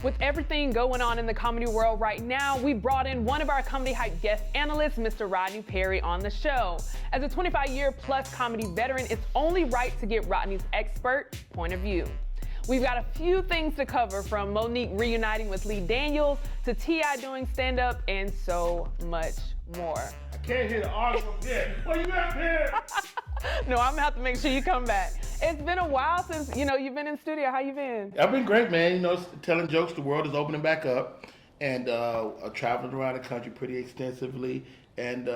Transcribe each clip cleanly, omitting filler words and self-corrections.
With everything going on in the comedy world right now, we brought in one of our Comedy Hype guest analysts, Mr. Rodney Perry, on the show. As a 25-year-plus comedy veteran, it's only right to get Rodney's expert point of view. We've got a few things to cover, from Monique reuniting with Lee Daniels to T.I. doing stand-up and so much more. I can't hear the audio up here. Where you at here? No, I'm gonna have to make sure you come back. It's been a while since, you've been in the studio. How you been? I've been great, man. Telling jokes. The world is opening back up. And I traveled around the country pretty extensively. And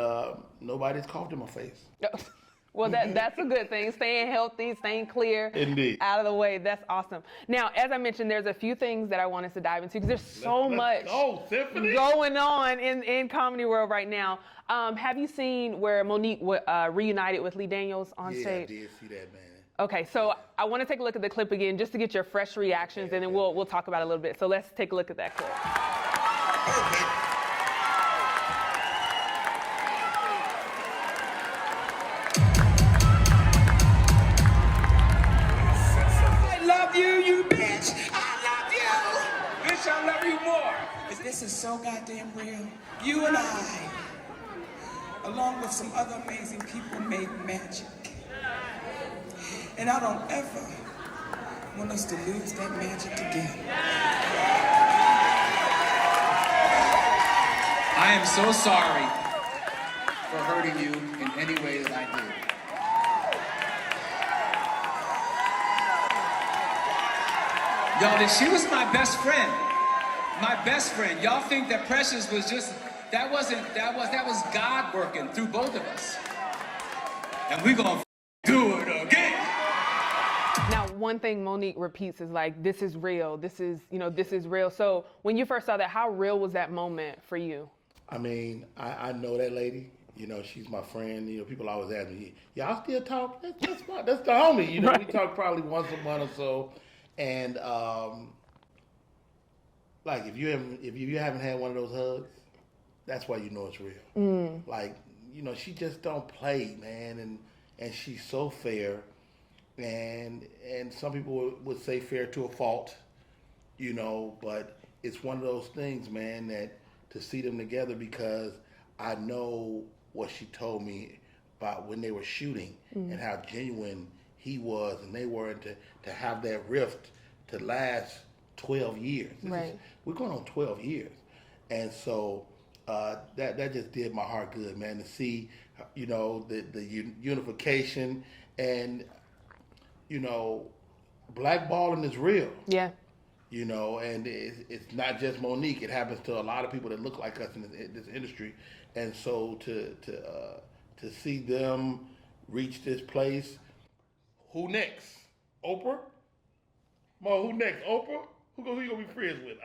nobody's coughed in my face. Well, that's a good thing. Staying healthy, staying clear. Indeed. Out of the way. That's awesome. Now, as I mentioned, there's a few things that I want us to dive into because there's so much going on in comedy world right now. Have you seen where Monique reunited with Lee Daniels on stage? Yeah, I did see that, man. Okay, so I want to take a look at the clip again just to get your fresh reactions, and then we'll talk about it a little bit. So let's take a look at that clip. You bitch, I love you. Bitch, I love you more. This is so goddamn real. You and I, along with some other amazing people, made magic. And I don't ever want us to lose that magic again. I am so sorry for hurting you in any way that I did. Y'all, she was my best friend. My best friend. Y'all think that Precious was just, that was God working through both of us. And we gonna do it again. Now, one thing Monique repeats is like, this is real. This is real. So when you first saw that, how real was that moment for you? I mean, I know that lady. She's my friend. People always ask me, y'all still talk? That's the homie. Right. We talk probably once a month or so. And like if you haven't had one of those hugs, that's why you know it's real. Like, she just don't play, man, and she's so fair, and some people would say fair to a fault, but it's one of those things, man, that to see them together, because I know what she told me about when they were shooting and how genuine he was and they were, to have that rift to last 12 years. Right. We're going on 12 years. And so that just did my heart good, man, to see, the unification and, blackballing is real. Yeah. And it's not just Monique. It happens to a lot of people that look like us in this industry. And so to see them reach this place. Who next? Oprah? Mo, who next? Oprah? Who you gonna be friends with?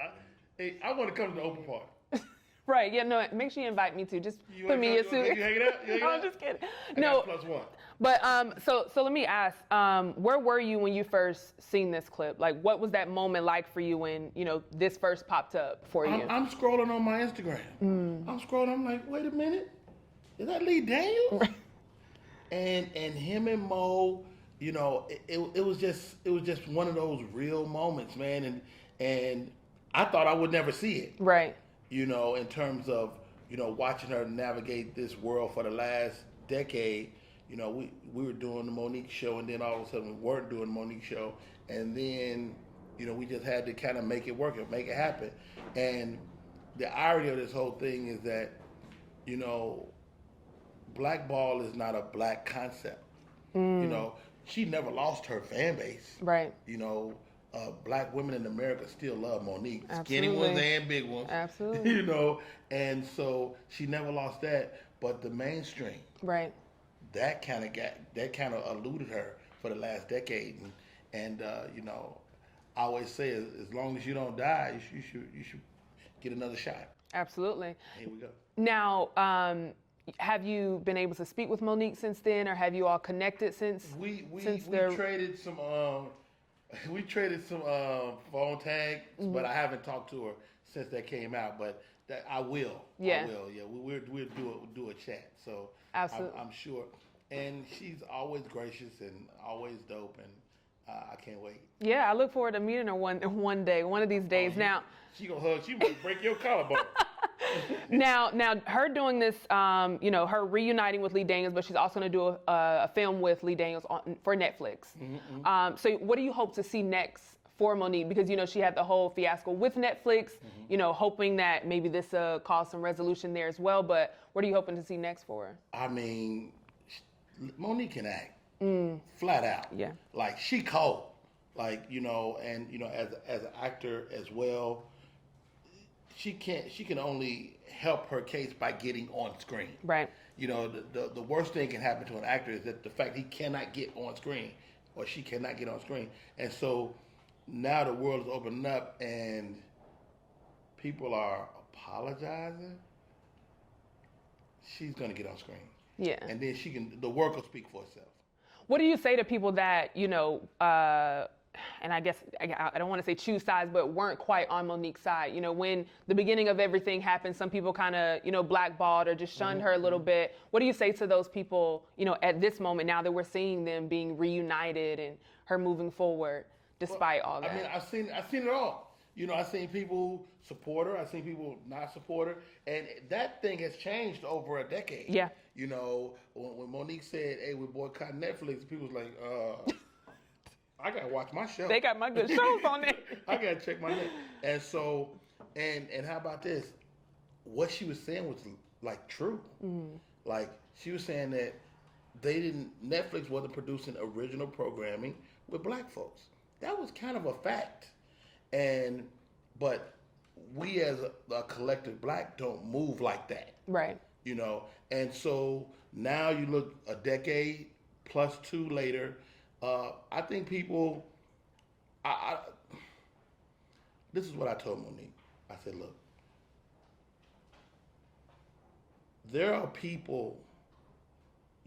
I want to come to the Oprah party. Right. Yeah. No. Make sure you invite me too. Just put me in a suit. You hanging out? I'm just kidding. No. +1. But so let me ask. Where were you when you first seen this clip? Like, what was that moment like for you when this first popped up for you? I'm scrolling on my Instagram. I'm scrolling. I'm like, wait a minute. Is that Lee Daniels? and him and Mo. It was just one of those real moments, man, and I thought I would never see it. Right. In terms of watching her navigate this world for the last decade. We were doing the Monique show, and then all of a sudden we weren't doing the Monique show, and then we just had to kind of make it work and make it happen. And the irony of this whole thing is that blackball is not a black concept. She never lost her fan base. Right. Black women in America still love Monique. Absolutely. Skinny ones and big ones. Absolutely. And so she never lost that. But the mainstream, right, that kind of eluded her for the last decade. And I always say, as long as you don't die, you should get another shot. Absolutely. Here we go. Now, have you been able to speak with Monique since then, or have you all connected since? We traded some phone tags, but I haven't talked to her since that came out. But that I will. Yeah. I will. Yeah. We'll do a chat. So absolutely, I'm sure. And she's always gracious and always dope, and I can't wait. Yeah, I look forward to meeting her one day, one of these days. Now, she gonna hug. She might break your collarbone. now, her doing this, her reuniting with Lee Daniels, but she's also going to do a film with Lee Daniels for Netflix. So what do you hope to see next for Monique? Because, she had the whole fiasco with Netflix, hoping that maybe this cause some resolution there as well. But what are you hoping to see next for her? I mean, Monique can act. Flat out. Yeah. Like, she cold. Like, as an actor as well, she can only help her case by getting on screen. Right. The worst thing can happen to an actor is that the fact he cannot get on screen or she cannot get on screen. And so now the world is opening up and people are apologizing. She's going to get on screen. Yeah. And then the work will speak for itself. What do you say to people that, and I guess I don't want to say choose sides, but weren't quite on Monique's side? When the beginning of everything happened, some people kind of, blackballed or just shunned her a little bit. What do you say to those people, at this moment, now that we're seeing them being reunited and her moving forward despite all that? I mean, I've seen it all. I've seen people support her. I've seen people not support her. And that thing has changed over a decade. Yeah. When Monique said, hey, we're boycotting Netflix, people was like, I got to watch my show. They got my good shows on there. I got to check my net. And so, and how about this? What she was saying was like true. Like she was saying that Netflix wasn't producing original programming with black folks. That was kind of a fact. But we as a collective black don't move like that. Right. And so now you look a decade plus 2 later, I think people, this is what I told Monique. I said, look, there are people,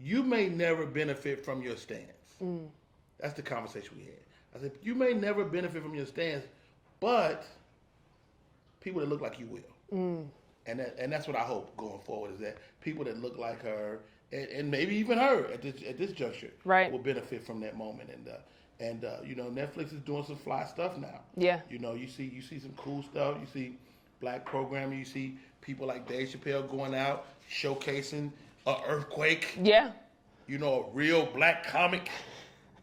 you may never benefit from your stance. That's the conversation we had. I said, you may never benefit from your stance, but people that look like you will. And that's what I hope going forward is that people that look like her and maybe even her at this juncture will benefit from that moment. And Netflix is doing some fly stuff now. Yeah. You see some cool stuff. You see black programming. You see people like Dave Chappelle going out showcasing an earthquake. Yeah. A real black comic.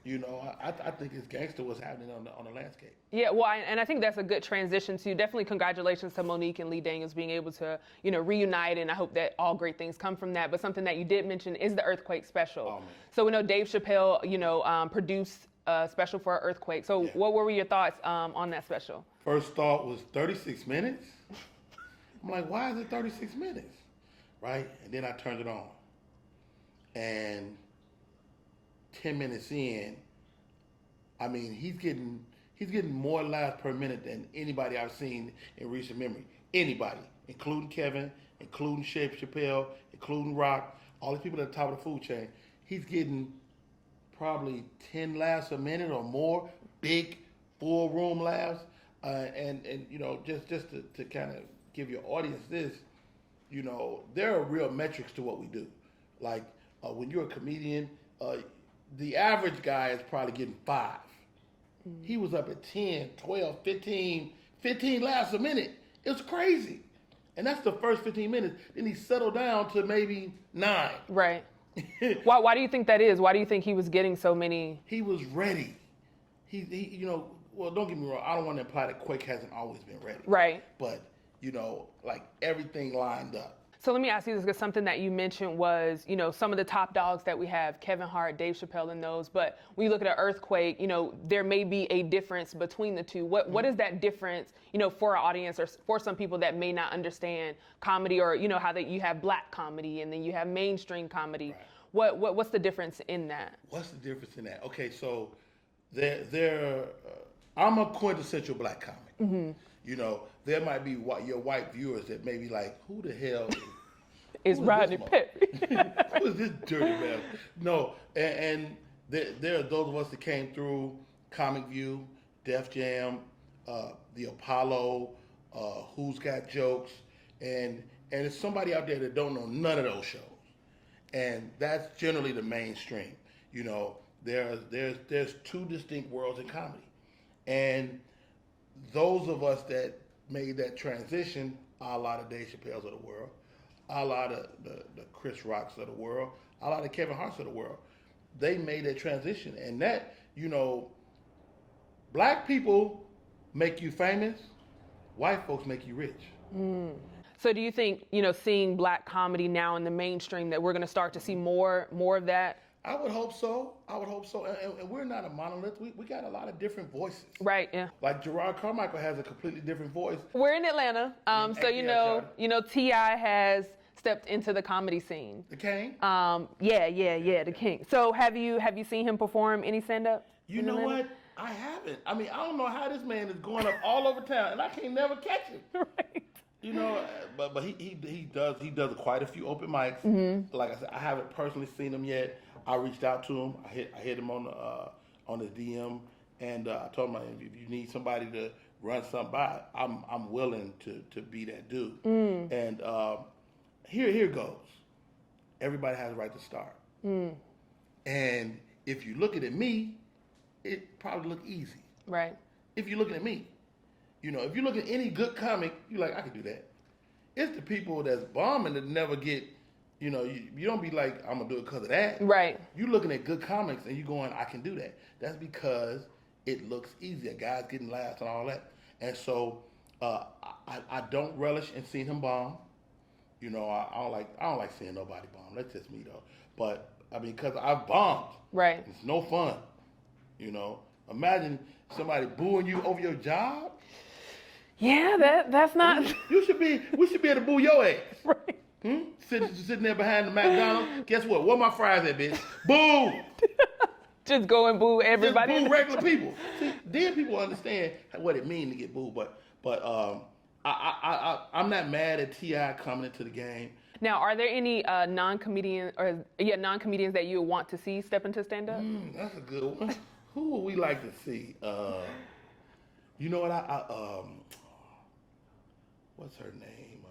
I think it's gangster what's happening on the landscape. Yeah, well, and I think that's a good transition to definitely congratulations to Monique and Lee Daniels being able to, reunite, and I hope that all great things come from that. But something that you did mention is the Earthquake special. Oh, man. So we know Dave Chappelle, produced a special for Earthquake. So what were your thoughts on that special? First thought was 36 minutes. I'm like, why is it 36 minutes? Right? And then I turned it on. And 10 minutes in, I mean, he's getting more laughs per minute than anybody I've seen in recent memory. Anybody, including Kevin, including Chappelle, including Rock, all these people at the top of the food chain. He's getting probably 10 laughs a minute or more, big full room laughs, and just to kind of give your audience this, there are real metrics to what we do. Like when you're a comedian. The average guy is probably getting 5. He was up at 10, 12, 15 laughs a minute. It was crazy. And that's the first 15 minutes. Then he settled down to maybe 9. Right. Why do you think that is? Why do you think he was getting so many? He was ready. He well, don't get me wrong. I don't want to imply that Quake hasn't always been ready. Right. But, like everything lined up. So let me ask you this, because something that you mentioned was, some of the top dogs that we have, Kevin Hart, Dave Chappelle, and those. But when you look at an Earthquake, there may be a difference between the two. What is that difference, for our audience or for some people that may not understand comedy or, how you have black comedy and then you have mainstream comedy. Right. What's the difference in that? What's the difference in that? Okay, so I'm a quintessential black comic. Mm-hmm. There might be your white viewers that may be like, who the hell is Rodney Perry? Who is this dirty man? No, and there are those of us that came through Comic View, Def Jam, the Apollo, Who's Got Jokes, and there's somebody out there that don't know none of those shows. And that's generally the mainstream. There's two distinct worlds in comedy, and those of us that made that transition, a lot of Dave Chappelle's of the world, a lot of the Chris Rocks of the world, a lot of Kevin Hart's of the world, they made that transition, and that, black people make you famous, white folks make you rich. So do you think, seeing black comedy now in the mainstream, that we're going to start to see more of that? I would hope so. And we're not a monolith. We got a lot of different voices. Right, yeah. Like Gerard Carmichael has a completely different voice. We're in Atlanta, so T.I. has stepped into the comedy scene. The King? Yeah, the King. So have you seen him perform any stand-up? You know what? I haven't. I mean, I don't know how this man is going up all over town, and I can't never catch him. Right. But he does quite a few open mics. Like I said, I haven't personally seen him yet. I reached out to him. I hit him on his DM, and I told him, if you need somebody to run something by, I'm willing to be that dude. And here goes. Everybody has a right to start. And if you're looking at me, it probably look easy. Right. If you're looking at me, if you look at any good comic, you're like, I can do that. It's the people that's bombing that never get. You don't be like, I'm going to do it because of that. Right. You're looking at good comics and you're going, I can do that. That's because it looks easier. Guys getting laughs and all that. And so I don't relish in seeing him bomb. I don't like seeing nobody bomb. That's just me, though. But, because I've bombed. Right. It's no fun. Imagine somebody booing you over your job. Yeah, that's not... We should be able to boo your ass. Right. Sitting there behind the McDonald's. Guess what? Where my fries at, bitch? Boo! Just go and boo everybody. Just boo regular people. See, then people understand what it means to get booed. But I'm not mad at T.I. coming into the game. Now, are there any non-comedians that you would want to see step into stand-up? That's a good one. Who would we like to see? You know what? What's her name?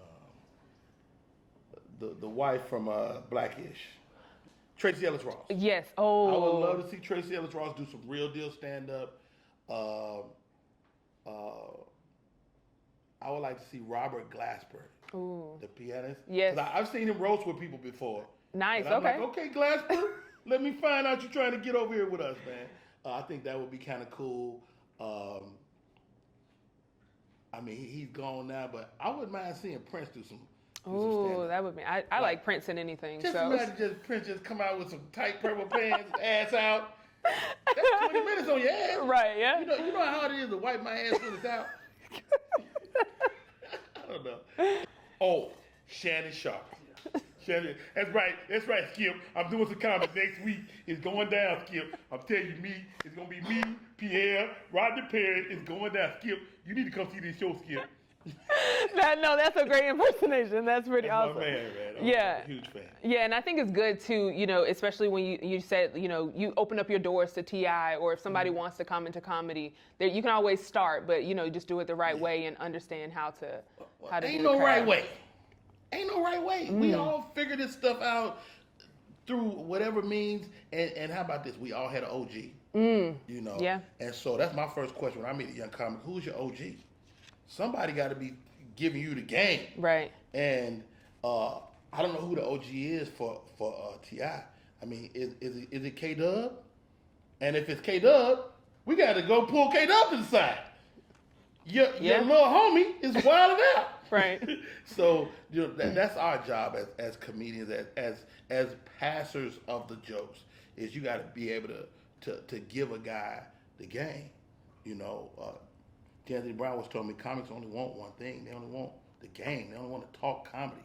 The wife from Blackish, Tracy Ellis Ross. Yes. Oh. I would love to see Tracy Ellis Ross do some real deal stand up. I would like to see Robert Glasper, the pianist. Yes. I've seen him roast with people before. Nice. And I'm okay. like, okay, Glasper, let me find out you're trying to get over here with us, man. I think that would be kind of cool. He's gone now, but I wouldn't mind seeing Prince do some. Oh, that would be. I like Prince in anything. Just so. imagine Prince just come out with some tight purple pants, ass out. That's 20 minutes on your ass. Right, yeah. You know how hard it is to wipe my ass when it's out? I don't know. Oh, Shannon Sharp. Shannon, that's right, Skip. I'm doing some comedy next week. It's going down, Skip. I'm telling you, it's going to be me, Pierre, Rodney Perry. It's going down, Skip. You need to come see this show, Skip. That's a great impersonation. That's pretty awesome. My man. I'm a huge fan. Yeah, and I think it's good too, especially when you said, you open up your doors to T.I., or if somebody wants to come into comedy, there you can always start, but just do it the right way and understand how to do Ain't the no craft. right way. Ain't no right way. We all figure this stuff out through whatever means. And how about this? We all had an OG. Yeah. And so that's my first question when I meet a young comic. Who's your OG? Somebody got to be giving you the game. Right. And I don't know who the OG is for T.I. Is it K-Dub? And if it's K-Dub, we got to go pull K-Dub to the side. Your little homie is wilding out. Right. So that's our job as comedians, as passers of the jokes, is you got to be able to give a guy the game. Anthony Brown was telling me comics only want one thing. They only want the game. They only want to talk comedy.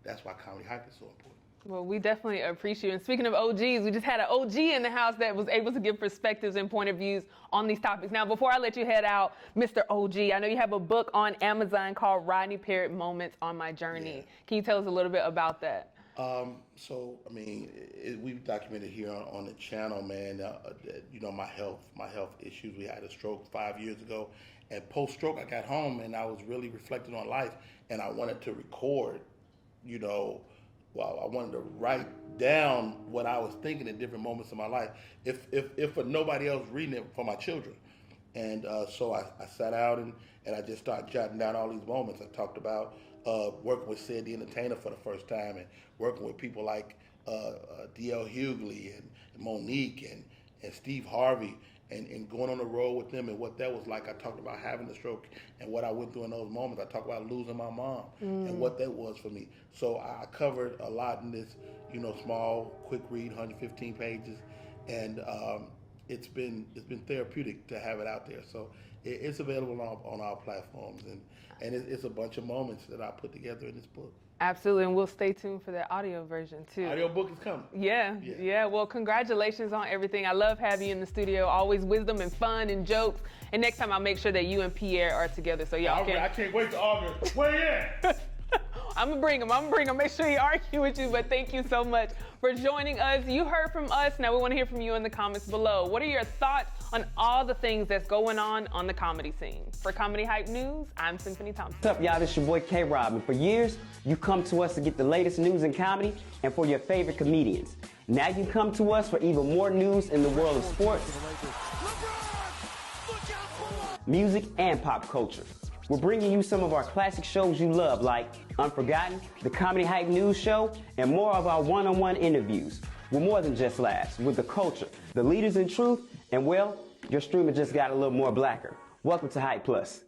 That's why Comedy Hype is so important. Well, we definitely appreciate you. And speaking of OGs, we just had an OG in the house that was able to give perspectives and point of views on these topics. Now, before I let you head out, Mr. OG, I know you have a book on Amazon called Rodney Perry Moments on My Journey. Yeah. Can you tell us a little bit about that? We've documented here on the channel, man, my health issues. We had a stroke 5 years ago. And post-stroke, I got home and I was really reflecting on life. And I wanted to record, well, I wanted to write down what I was thinking in different moments of my life, if for nobody else reading it for my children. And so I sat out and I just started jotting down all these moments. I talked about working with Sid the Entertainer for the first time, and working with people like D.L. Hughley and Monique and Steve Harvey, and going on the road with them and what that was like. I talked about having a stroke and what I went through in those moments. I talked about losing my mom and what that was for me. So I covered a lot in this, small, quick read, 115 pages, and it's been therapeutic to have it out there. So it's available on our platforms, and it's a bunch of moments that I put together in this book. Absolutely, and we'll stay tuned for that audio version too. Audio book is coming. Yeah. Well, congratulations on everything. I love having you in the studio. Always wisdom and fun and jokes. And next time I'll make sure that you and Pierre are together so y'all can. I can't wait to August. Weigh in. I'm gonna bring him. Make sure he argue with you. But thank you so much for joining us. You heard from us. Now we want to hear from you in the comments below. What are your thoughts on all the things that's going on the comedy scene? For Comedy Hype News, I'm Symphony Thompson. What's up, y'all? This your boy K-Rob. And for years, you come to us to get the latest news in comedy and for your favorite comedians. Now you come to us for even more news in the world of sports, music, and pop culture. We're bringing you some of our classic shows you love, like Unforgotten, the Comedy Hype News Show, and more of our one-on-one interviews. We're more than just laughs. With the culture, the leaders in truth, and well, your streamer just got a little more blacker. Welcome to Hype Plus.